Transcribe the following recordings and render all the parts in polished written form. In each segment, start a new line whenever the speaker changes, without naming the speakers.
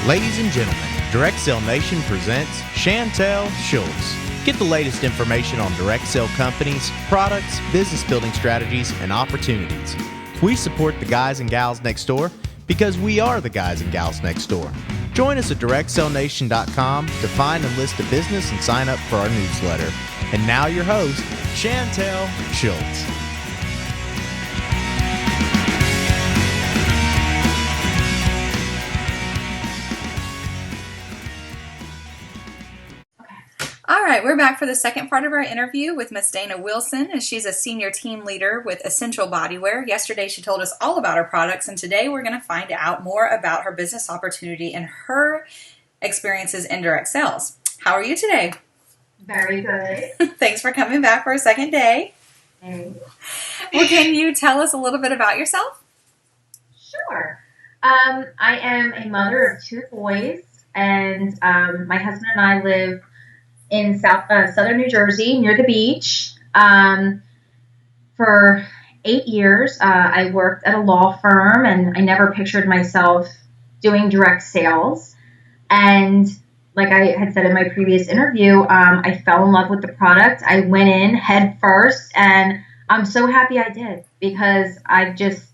Ladies and gentlemen, Direct Sale Nation presents Chantel Schultz. Get the latest information on direct sale companies, products, business building strategies, and opportunities. We support the guys and gals next door because we are the guys and gals next door. Join us at directsalenation.com to find and list a business and sign up for our newsletter. And now your host, Chantel Schultz.
All right, we're back for the second part of our interview with Miss Dana Wilson, and she's a senior team leader with Essential Bodywear. Yesterday, she told us all about her products, and today we're going to find out more about her business opportunity and her experiences in direct sales. How are you today?
Very good.
Thanks for coming back for a second day.
Thanks.
Well, can you tell us a little bit about yourself?
Sure. I am a mother of two boys, and my husband and I live in southern New Jersey, near the beach. For 8 years, I worked at a law firm, and I never pictured myself doing direct sales. And like I had said in my previous interview, I fell in love with the product. I went in head first, and I'm so happy I did, because I've just,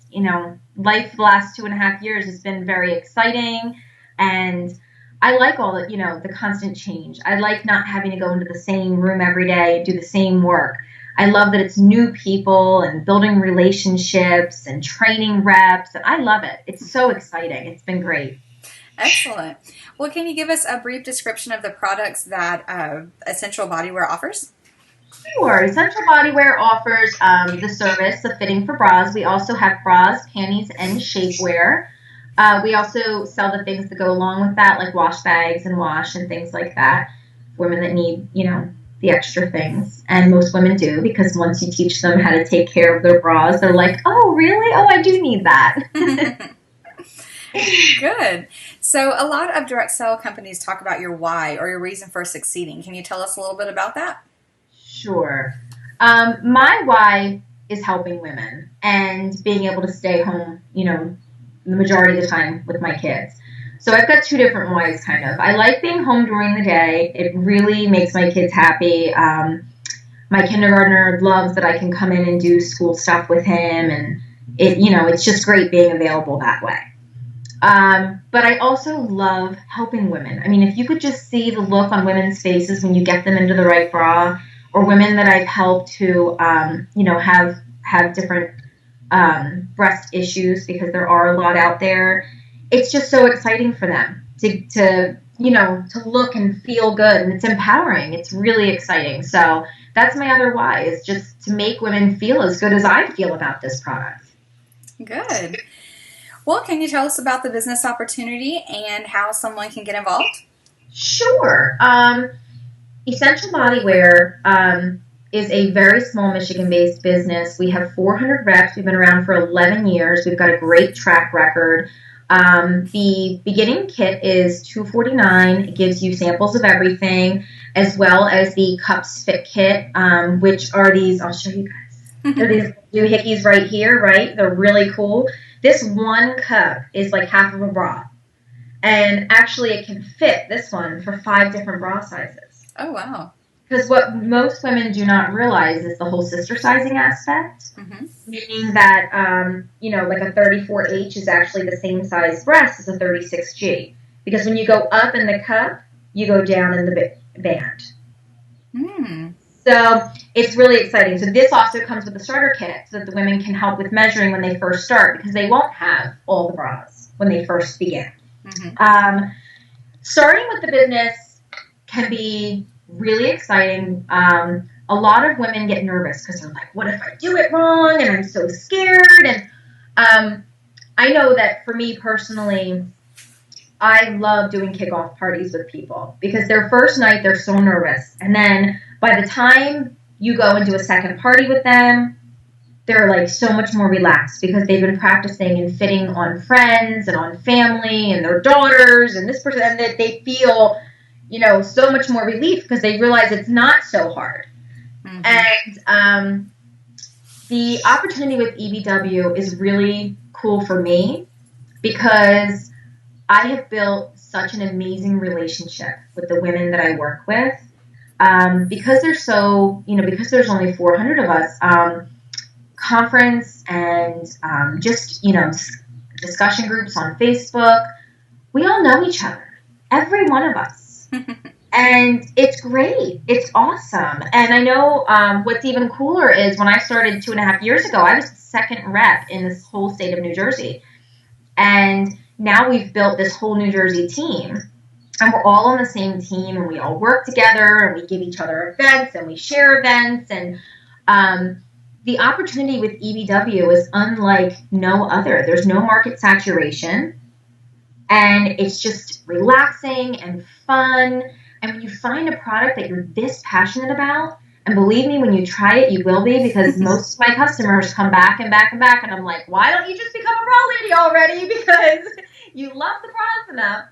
life the last 2.5 years has been very exciting, and I like all the, the constant change. I like not having to go into the same room every day and do the same work. I love that it's new people and building relationships and training reps. And I love it. It's so exciting. It's been great.
Excellent. Well, can you give us a brief description of the products that Essential Bodywear offers?
Sure. Essential Bodywear offers the service of fitting for bras. We also have bras, panties, and shapewear. We also sell the things that go along with that, like wash bags and wash and things like that. Women that need, the extra things. And most women do, because once you teach them how to take care of their bras, they're like, oh, really? Oh, I do need that.
Good. So a lot of direct sale companies talk about your why or your reason for succeeding. Can you tell us a little bit about that?
Sure. My why is helping women and being able to stay home, the majority of the time with my kids. So I've got two different whys, kind of. I like being home during the day. It really makes my kids happy. My kindergartner loves that I can come in and do school stuff with him, and it's just great being available that way. But I also love helping women. I mean, if you could just see the look on women's faces when you get them into the right bra, or women that I've helped who, have different breast issues, because there are a lot out there. It's just so exciting for them to look and feel good, and it's empowering. It's really exciting. So that's my other why, is just to make women feel as good as I feel about this product.
Good. Well, can you tell us about the business opportunity and how someone can get involved?
Sure. Essential Bodywear is a very small Michigan-based business. We have 400 reps. We've been around for 11 years. We've got a great track record. The beginning kit is $249. It gives you samples of everything, as well as the Cups Fit Kit, which are these, I'll show you guys. They're these doohickeys right here, right? They're really cool. This one cup is like half of a bra. And actually it can fit this one for 5 different bra sizes.
Oh, wow.
Because what most women do not realize is the whole sister sizing aspect, meaning that, like a 34H is actually the same size breast as a 36G. Because when you go up in the cup, you go down in the band. So it's really exciting. So this also comes with a starter kit, so that the women can help with measuring when they first start, because they won't have all the bras when they first begin. Starting with the business can be really exciting. A lot of women get nervous because they're like, what if I do it wrong? And I'm so scared. And I know that for me personally, I love doing kickoff parties with people, because their first night, they're so nervous. And then by the time you go and do a second party with them, they're like so much more relaxed, because they've been practicing and fitting on friends and on family and their daughters and this person, and that they feel, so much more relief, because they realize it's not so hard. And the opportunity with EBW is really cool for me, because I have built such an amazing relationship with the women that I work with. Because there's because there's only 400 of us, conference and just, discussion groups on Facebook, we all know each other, every one of us. And it's great. It's awesome. And I know what's even cooler is when I started 2.5 years ago, I was the second rep in this whole state of New Jersey. And now we've built this whole New Jersey team. And we're all on the same team, and we all work together, and we give each other events, and we share events. And the opportunity with EBW is unlike no other. There's no market saturation, and it's just relaxing and fun. And when you find a product that you're this passionate about, and believe me, when you try it, you will be, because most of my customers come back and back and back, and I'm like, why don't you just become a bra lady already? Because you love the products enough.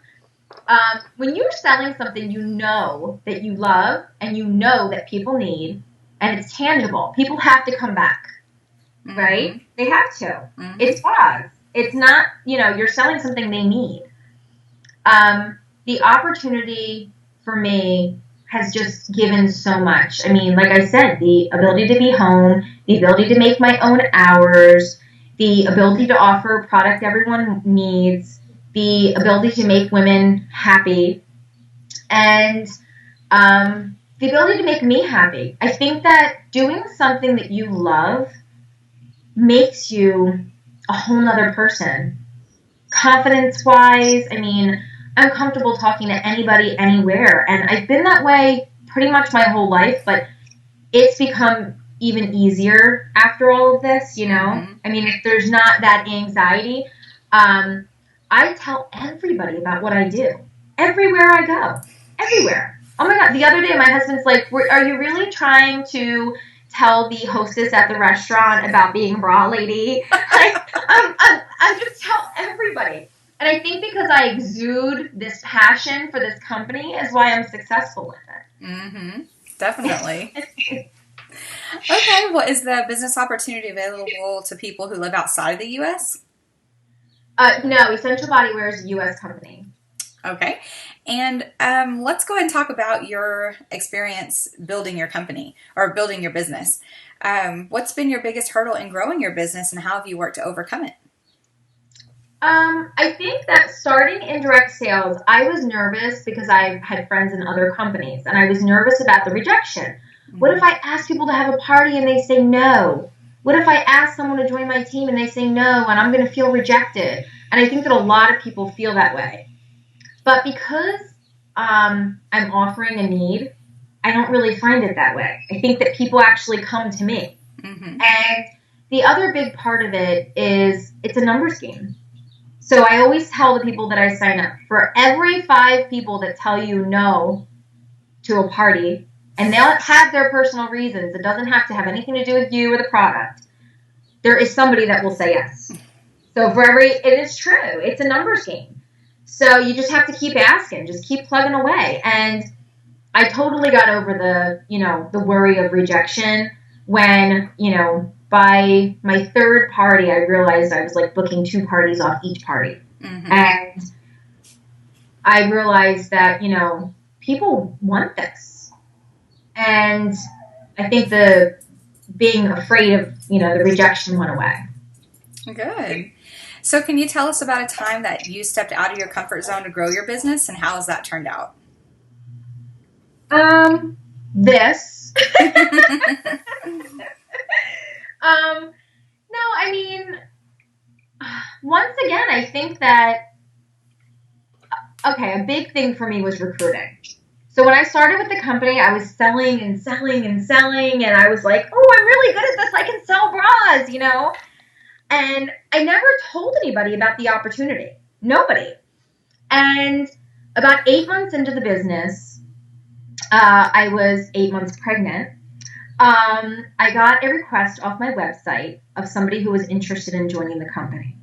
When you're selling something you know that you love and you know that people need, and it's tangible, people have to come back, right? They have to. It's bras. It's not, you're selling something they need. The opportunity for me has just given so much. I mean, like I said, the ability to be home, the ability to make my own hours, the ability to offer a product everyone needs, the ability to make women happy, and the ability to make me happy. I think that doing something that you love makes you a whole nother person. Confidence-wise, I mean, I'm comfortable talking to anybody, anywhere, and I've been that way pretty much my whole life, but it's become even easier after all of this, I mean, if there's not that anxiety, I tell everybody about what I do. Everywhere I go. Everywhere. Oh my God. The other day, my husband's like, are you really trying to tell the hostess at the restaurant about being a bra lady? I just tell everybody. And I think because I exude this passion for this company is why I'm successful with it.
Mm-hmm. Definitely. Okay. Well, is the business opportunity available to people who live outside of the U.S.?
No, Essential Bodywear is a U.S. company.
Okay. And let's go ahead and talk about your experience building your company or building your business. What's been your biggest hurdle in growing your business, and how have you worked to overcome it?
I think that starting in direct sales, I was nervous because I had friends in other companies, and I was nervous about the rejection. Mm-hmm. What if I ask people to have a party and they say no? What if I ask someone to join my team and they say no, and I'm going to feel rejected? And I think that a lot of people feel that way. But because I'm offering a need, I don't really find it that way. I think that people actually come to me. Mm-hmm. And the other big part of it is it's a numbers game. So I always tell the people that I sign up, for every 5 people that tell you no to a party, and they'll have their personal reasons, it doesn't have to have anything to do with you or the product, there is somebody that will say yes. So it is true. It's a numbers game. So you just have to keep asking, just keep plugging away. And I totally got over the worry of rejection when, by my 3rd party, I realized I was like booking 2 parties off each party. Mm-hmm. And I realized that, people want this. And I think the being afraid of, the rejection went away.
Good. So can you tell us about a time that you stepped out of your comfort zone to grow your business, and how has that turned out?
This. No, I mean, once again, I think that, a big thing for me was recruiting. So when I started with the company, I was selling and selling and selling, and I was like, oh, I'm really good at this. I can sell bras, And I never told anybody about the opportunity. Nobody. And about 8 months into the business, I was 8 months pregnant. I got a request off my website of somebody who was interested in joining the company.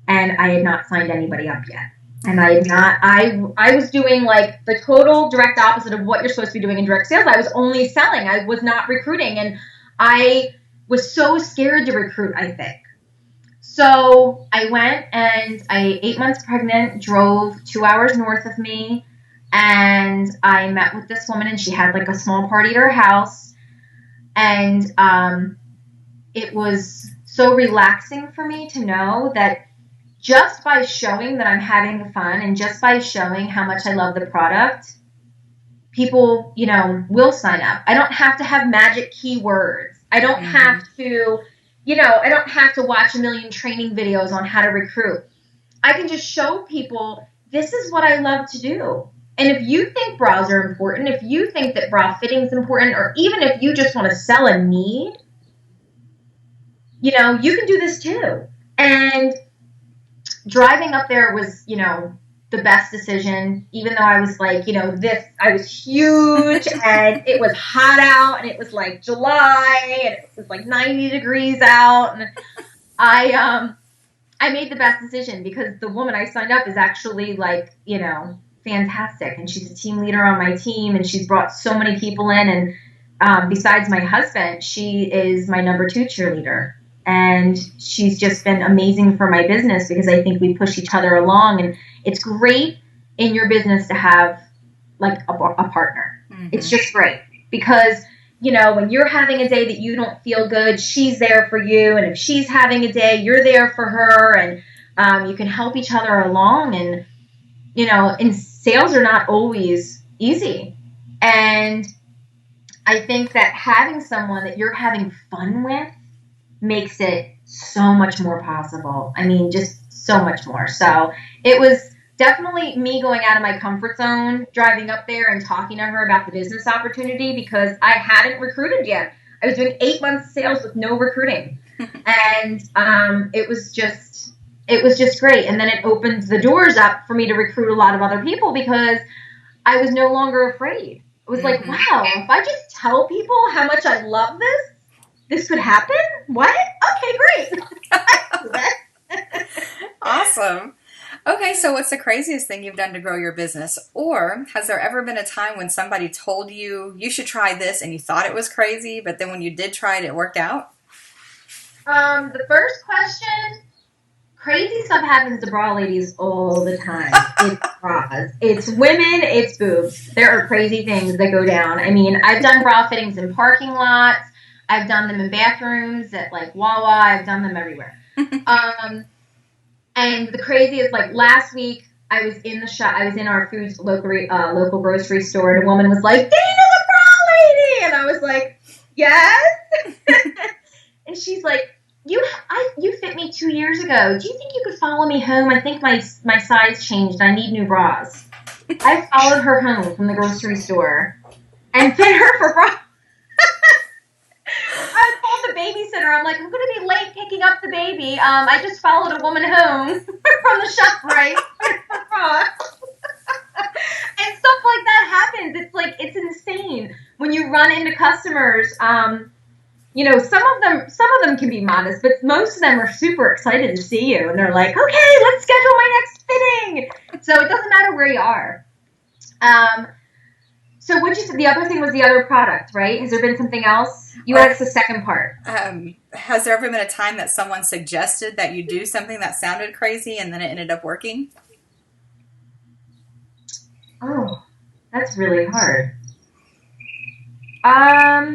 And I had not signed anybody up yet. And I was doing like the total direct opposite of what you're supposed to be doing in direct sales. I was only selling. I was not recruiting. And I was so scared to recruit, I think. So I went and 8 months pregnant, drove 2 hours north of me, and I met with this woman, and she had like a small party at her house. And it was so relaxing for me to know that just by showing that I'm having fun and just by showing how much I love the product, people, will sign up. I don't have to have magic keywords. I don't have to, I don't have to watch a million training videos on how to recruit. I can just show people this is what I love to do. And if you think bras are important, if you think that bra fitting is important, or even if you just want to sell a need, you can do this too. And driving up there was, the best decision, even though I was like, I was huge and it was hot out and it was like July and it was like 90 degrees out. And I made the best decision because the woman I signed up is actually like, fantastic. And she's a team leader on my team and she's brought so many people in. And besides my husband, she is my number 2 cheerleader. And she's just been amazing for my business because I think we push each other along. And it's great in your business to have like a partner. It's just great because, when you're having a day that you don't feel good, she's there for you. And if she's having a day, you're there for her. And you can help each other along. And, and sales are not always easy. And I think that having someone that you're having fun with makes it so much more possible. I mean, just so much more. So it was definitely me going out of my comfort zone, driving up there and talking to her about the business opportunity because I hadn't recruited yet. I was doing 8 months sales with no recruiting. And it was just great. And then it opened the doors up for me to recruit a lot of other people because I was no longer afraid. It was like, wow, if I just tell people how much I love this could happen? What? Okay, great.
Awesome. Okay, so what's the craziest thing you've done to grow your business? Or has there ever been a time when somebody told you you should try this and you thought it was crazy, but then when you did try it, it worked out?
The first question, crazy stuff happens to bra ladies all the time. It's bras. It's women, it's boobs. There are crazy things that go down. I mean, I've done bra fittings in parking lots. I've done them in bathrooms at like Wawa. I've done them everywhere. And the craziest, like last week, I was in the shop. I was in our foods local grocery store, and a woman was like, "Dana, the bra lady," and I was like, "Yes." And she's like, "You fit me 2 years ago. Do you think you could follow me home? I think my size changed. I need new bras." I followed her home from the grocery store and fit her for bras. I called the babysitter. I'm like, I'm going to be late picking up the baby. I just followed a woman home from the shop, right? And stuff like that happens. It's like, it's insane. When you run into customers, some of them can be modest, but most of them are super excited to see you. And they're like, okay, let's schedule my next fitting. So it doesn't matter where you are. So what you said, the other thing was the other product, right? Has there been something else? You asked the second part.
Has there ever been a time that someone suggested that you do something that sounded crazy and then it ended up working?
Oh, that's really hard. I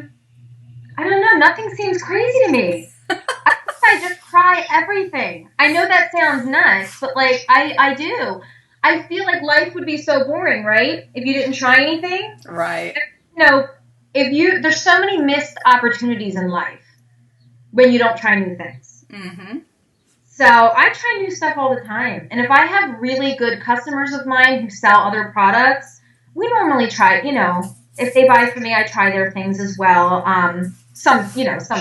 don't know. Nothing seems crazy to me. I think I just try everything. I know that sounds nuts, but like I do. I feel like life would be so boring, right? If you didn't try anything.
Right.
There's so many missed opportunities in life when you don't try new things.
Mm-hmm.
So I try new stuff all the time. And if I have really good customers of mine who sell other products, we normally try, if they buy from me, I try their things as well. Some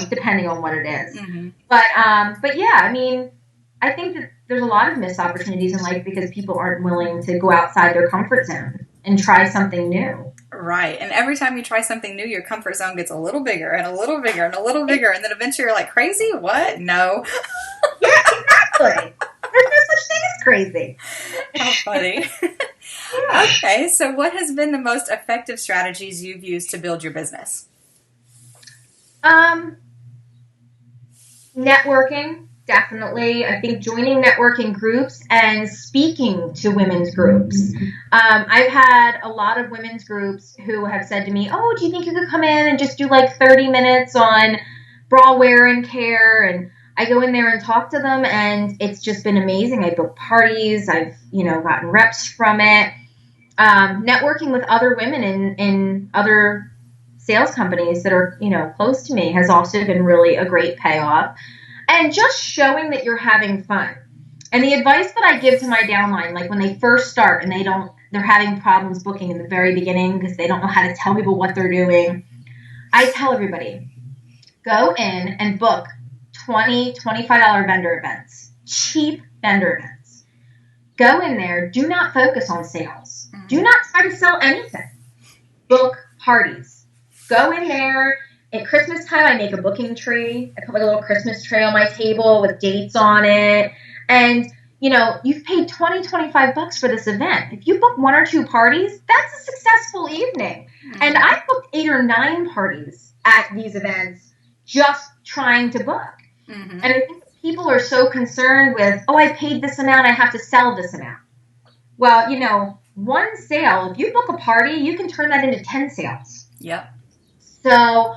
depending on what it is.
Mm-hmm.
But yeah, I mean, I think that there's a lot of missed opportunities in life because people aren't willing to go outside their comfort zone and try something new.
Right. And every time you try something new, your comfort zone gets a little bigger and a little bigger and a little bigger. And then eventually you're like, crazy? What? No.
Yeah, exactly. There's no such thing as crazy.
How funny. Yeah. Okay. So what has been the most effective strategies you've used to build your business?
Networking. definitely. I think joining networking groups and speaking to women's groups. I've had a lot of women's groups who have said to me, oh, do you think you could come in and just do like 30 minutes on bra wear and care? And I go in there and talk to them, and it's just been amazing. I book parties. I've, gotten reps from it. Networking with other women in other sales companies that are, close to me has also been really a great payoff. And just showing that you're having fun. And the advice that I give to my downline, like when they first start and they're having problems booking in the very beginning because they don't know how to tell people what they're doing, I tell everybody, go in and book $20, $25 vendor events, cheap vendor events. Go in there. Do not focus on sales. Do not try to sell anything. Book parties. Go in there. At Christmas time, I make a booking tree. I put like a little Christmas tree on my table with dates on it. And, you've paid $20, $25 for this event. If you book 1 or 2 parties, that's a successful evening. Mm-hmm. And I booked 8 or 9 parties at these events just trying to book. Mm-hmm. And I think people are so concerned with, oh, I paid this amount, I have to sell this amount. Well, one sale, if you book a party, you can turn that into 10 sales.
Yep.
So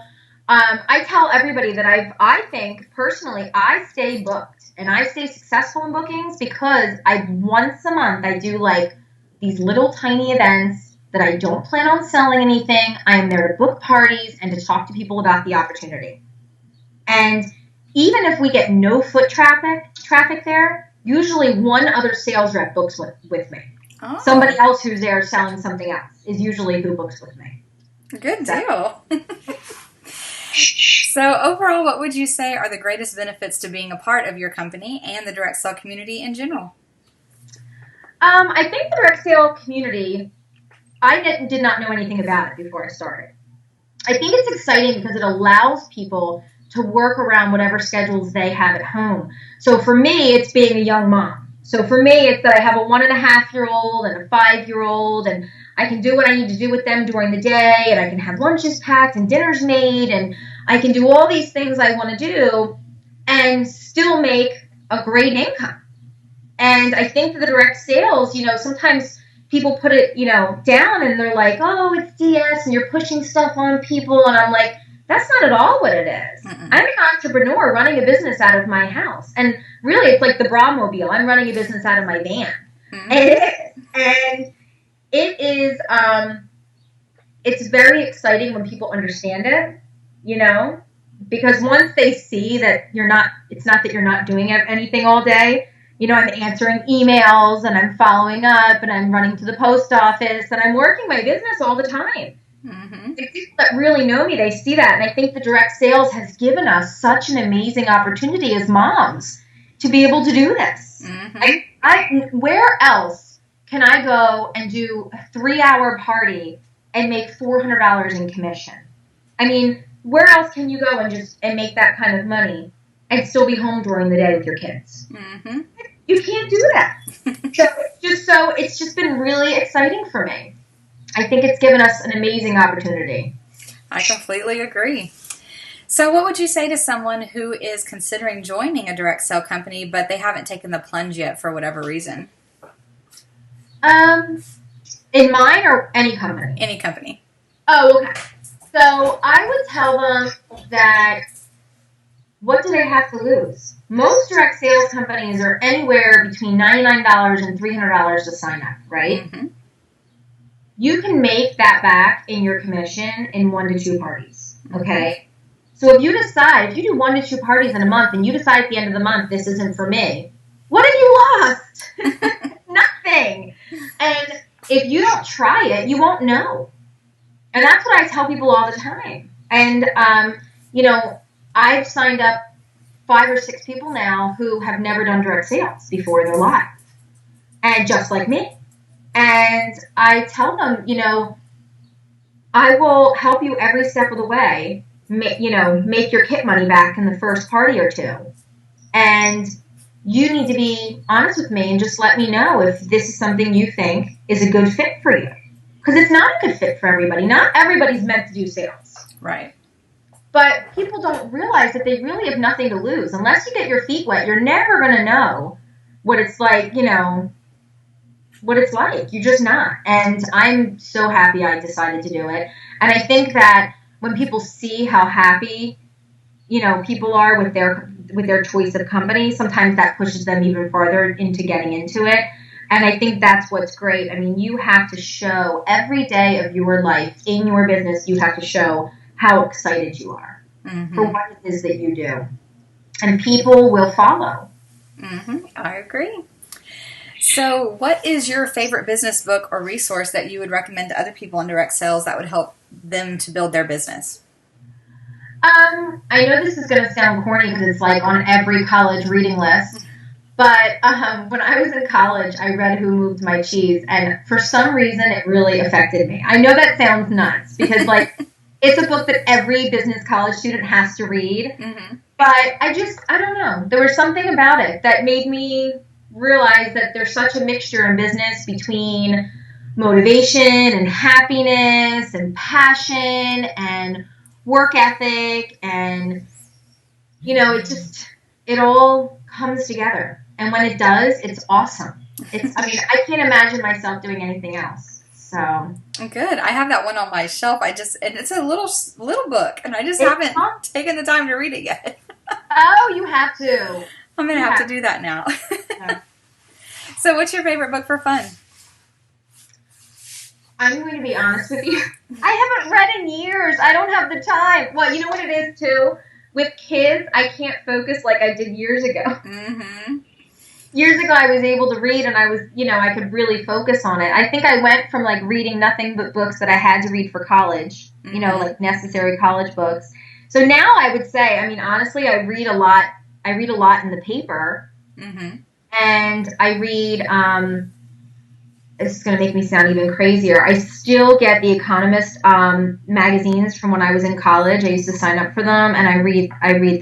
I tell everybody that I think personally I stay booked and I stay successful in bookings because once a month I do like these little tiny events that I don't plan on selling anything. I am there to book parties and to talk to people about the opportunity. And even if we get no foot traffic there, usually one other sales rep books with me. Oh. Somebody else who's there selling something else is usually who books with me.
Good deal. So overall, what would you say are the greatest benefits to being a part of your company and the direct sale community in general?
I think the direct sale community, I did not know anything about it before I started. I think it's exciting because it allows people to work around whatever schedules they have at home. So for me, it's being a young mom. So for me, it's that I have a 1.5-year-old and a 5-year-old, and I can do what I need to do with them during the day, and I can have lunches packed and dinners made, and I can do all these things I want to do and still make a great income. And I think that the direct sales, sometimes people put it, down and they're like, oh, it's DS and you're pushing stuff on people. And I'm like, that's not at all what it is. Mm-mm. I'm an entrepreneur running a business out of my house. And really, it's like the Bromobile. I'm running a business out of my van. Mm-hmm. And it is, it's very exciting when people understand it, because once they see that it's not that you're not doing anything all day. I'm answering emails and I'm following up and I'm running to the post office and I'm working my business all the time. Mm-hmm. The people that really know me, they see that. And I think the direct sales has given us such an amazing opportunity as moms to be able to do this. Mm-hmm. Where else can I go and do a 3-hour party and make $400 in commission? I mean, where else can you go and make that kind of money and still be home during the day with your kids? Mm-hmm. You can't do that. So it's just been really exciting for me. I think it's given us an amazing opportunity.
I completely agree. So what would you say to someone who is considering joining a direct sale company, but they haven't taken the plunge yet for whatever reason?
In mine or any company?
Any company.
Oh, okay. So I would tell them that what do they have to lose? Most direct sales companies are anywhere between $99 and $300 to sign up, right? Mm-hmm. You can make that back in your commission in 1 to 2 parties, okay? So if you do 1 to 2 parties in a month and you decide at the end of the month, this isn't for me, what have you lost? Nothing. And if you don't try it, you won't know. And that's what I tell people all the time. And, I've signed up 5 or 6 people now who have never done direct sales before in their life. And just like me. And I tell them, I will help you every step of the way, make your kit money back in the first party or 2. And you need to be honest with me and just let me know if this is something you think is a good fit for you. Because it's not a good fit for everybody. Not everybody's meant to do sales.
Right.
But people don't realize that they really have nothing to lose. Unless you get your feet wet, you're never going to know what it's like, what it's like. You're just not. And I'm so happy I decided to do it. And I think that when people see how happy, people are with their choice of company, sometimes that pushes them even farther into getting into it. And I think that's what's great. I mean, you have to show every day of your life in your business, you have to show how excited you are for what it is that you do. And people will follow.
I agree. So what is your favorite business book or resource that you would recommend to other people in direct sales that would help them to build their business?
I know this is going to sound corny because it's like on every college reading list. But when I was in college, I read Who Moved My Cheese, and for some reason, it really affected me. I know that sounds nuts because, it's a book that every business college student has to read. But I don't know. There was something about it that made me realize that there's such a mixture in business between motivation and happiness and passion and work ethic, and, it all comes together. And when it does, it's awesome. I can't imagine myself doing anything else. So
good. I have that one on my shelf. And it's a little book, and I just haven't taken the time to read it yet.
Oh, you have to.
I'm going to have to do that now. Yeah. So what's your favorite book for fun?
I'm going to be honest with you. I haven't read in years. I don't have the time. Well, you know what it is, too? With kids, I can't focus like I did years ago. Years ago, I was able to read, and I was, I could really focus on it. I think I went from, reading nothing but books that I had to read for college, necessary college books. So now I would say, honestly, I read a lot. I read a lot in the paper. And I read, this is going to make me sound even crazier. I still get The Economist magazines from when I was in college. I used to sign up for them, and I read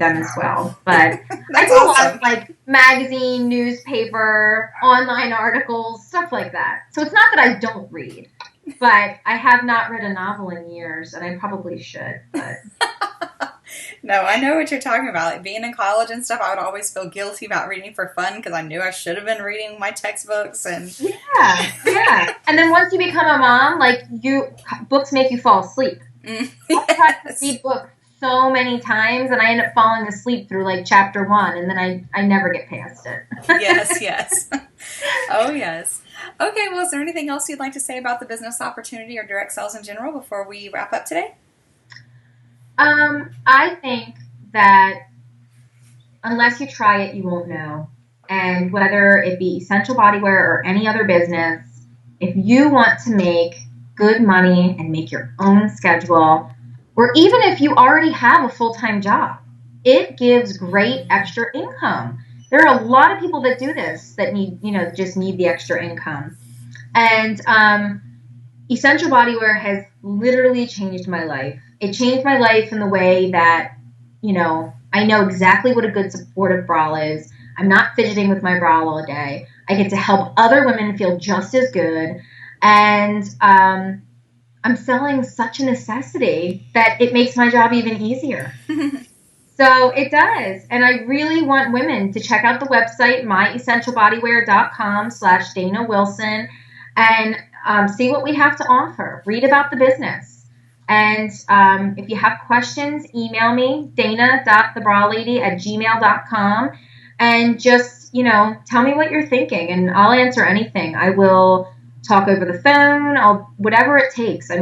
them as well. But I do a lot of magazine, newspaper, online articles, stuff like that. So it's not that I don't read, but I have not read a novel in years, and I probably should. But
no, I know what you're talking about. Being in college and stuff, I would always feel guilty about reading for fun because I knew I should have been reading my textbooks. And
yeah. And then once you become a mom, books make you fall asleep. I've tried to read books so many times, and I end up falling asleep through chapter 1, and then I never get past it.
Yes. Oh, yes. Okay, well, is there anything else you'd like to say about the business opportunity or direct sales in general before we wrap up today?
I think that unless you try it, you won't know. And whether it be Essential Bodywear or any other business, if you want to make good money and make your own schedule, or even if you already have a full-time job, it gives great extra income. There are a lot of people that do this that need, just need the extra income. And Essential Bodywear has literally changed my life. It changed my life in the way that, I know exactly what a good supportive bra is. I'm not fidgeting with my bra all day. I get to help other women feel just as good. And I'm selling such a necessity that it makes my job even easier. So it does. And I really want women to check out the website, myessentialbodywear.com/Dana Wilson, and see what we have to offer. Read about the business. And if you have questions, email me, dana.thebralady@gmail.com, and just, tell me what you're thinking, and I'll answer anything. I will talk over the phone, whatever it takes. I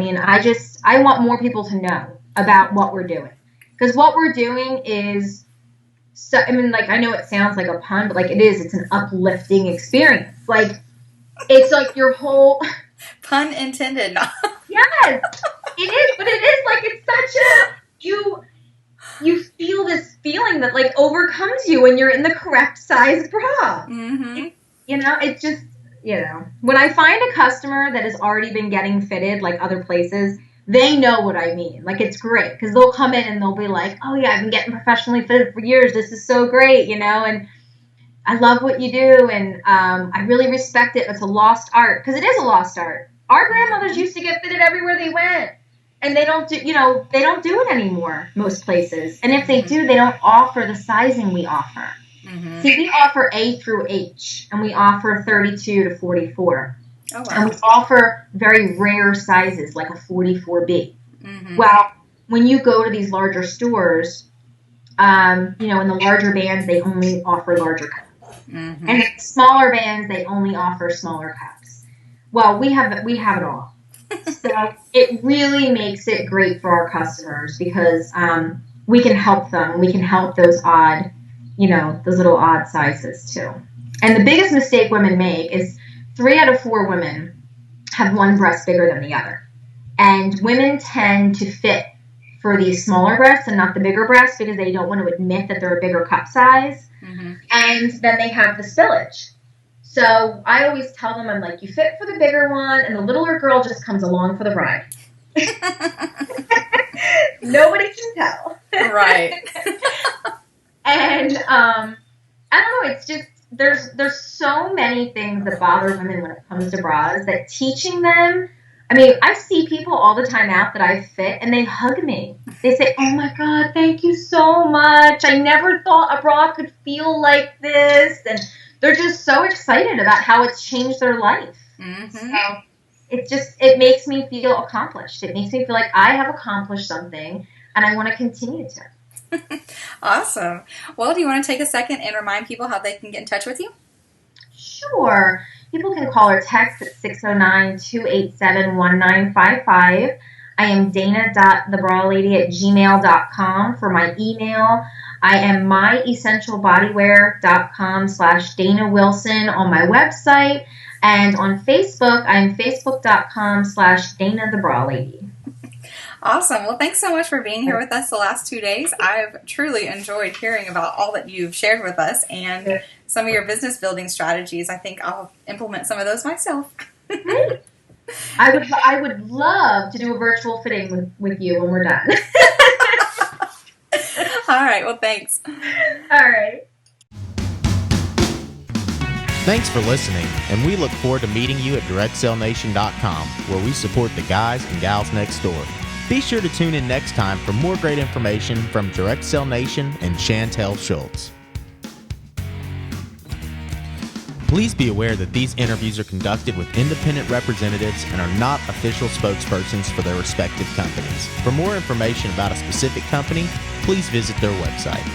want more people to know about what we're doing. Because what we're doing is, I know it sounds like a pun, but it is. It's an uplifting experience. It's your whole...
Pun intended.
Yes, it is, but it is it's such a, you feel this feeling that overcomes you when you're in the correct size bra. It's just, when I find a customer that has already been getting fitted other places, they know what I mean. It's great because they'll come in and they'll be like, oh yeah, I've been getting professionally fitted for years. This is so great, and I love what you do, and I really respect it. It's a lost art, because it is a lost art. Our grandmothers used to get fitted everywhere they went, And they don't do, they don't do it anymore, most places. And if they do, they don't offer the sizing we offer.
Mm-hmm.
See, we offer A through H, and we offer 32 to 44.
Oh, wow.
And we offer very rare sizes, like a 44B.
Mm-hmm.
Well, when you go to these larger stores, in the larger bands, they only offer larger cups.
Mm-hmm.
And in smaller bands, they only offer smaller cups. Well, we have it all. So it really makes it great for our customers because we can help them. We can help those those little odd sizes too. And the biggest mistake women make is 3 out of 4 women have one breast bigger than the other. And women tend to fit for these smaller breasts and not the bigger breasts because they don't want to admit that they're a bigger cup size.
Mm-hmm. And
then they have the spillage. So I always tell them, I'm like, you fit for the bigger one, and the littler girl just comes along for the ride. Nobody can tell.
Right.
And I don't know, it's just, there's so many things that bother women when it comes to bras that teaching them, I see people all the time out that I fit, and they hug me. They say, oh my God, thank you so much. I never thought a bra could feel like this. And they're just so excited about how it's changed their life.
Mm-hmm.
So it makes me feel accomplished. It makes me feel like I have accomplished something, and I want to continue to.
Awesome. Well, do you want to take a second and remind people how they can get in touch with you?
Sure. People can call or text at 609-287-1955. I am dana.thebrawlady@gmail.com for my email. I am myessentialbodywear.com/Dana Wilson on my website. And on Facebook, I am facebook.com/Dana the Bra Lady.
Awesome. Well, thanks so much for being here with us the last 2 days. I've truly enjoyed hearing about all that you've shared with us and some of your business building strategies. I think I'll implement some of those myself.
I would love to do a virtual fitting with you when we're done.
All right. Well, thanks.
All right.
Thanks for listening, and we look forward to meeting you at DirectSellNation.com, where we support the guys and gals next door. Be sure to tune in next time for more great information from Direct Sell Nation and Chantel Schultz. Please be aware that these interviews are conducted with independent representatives and are not official spokespersons for their respective companies. For more information about a specific company, please visit their website.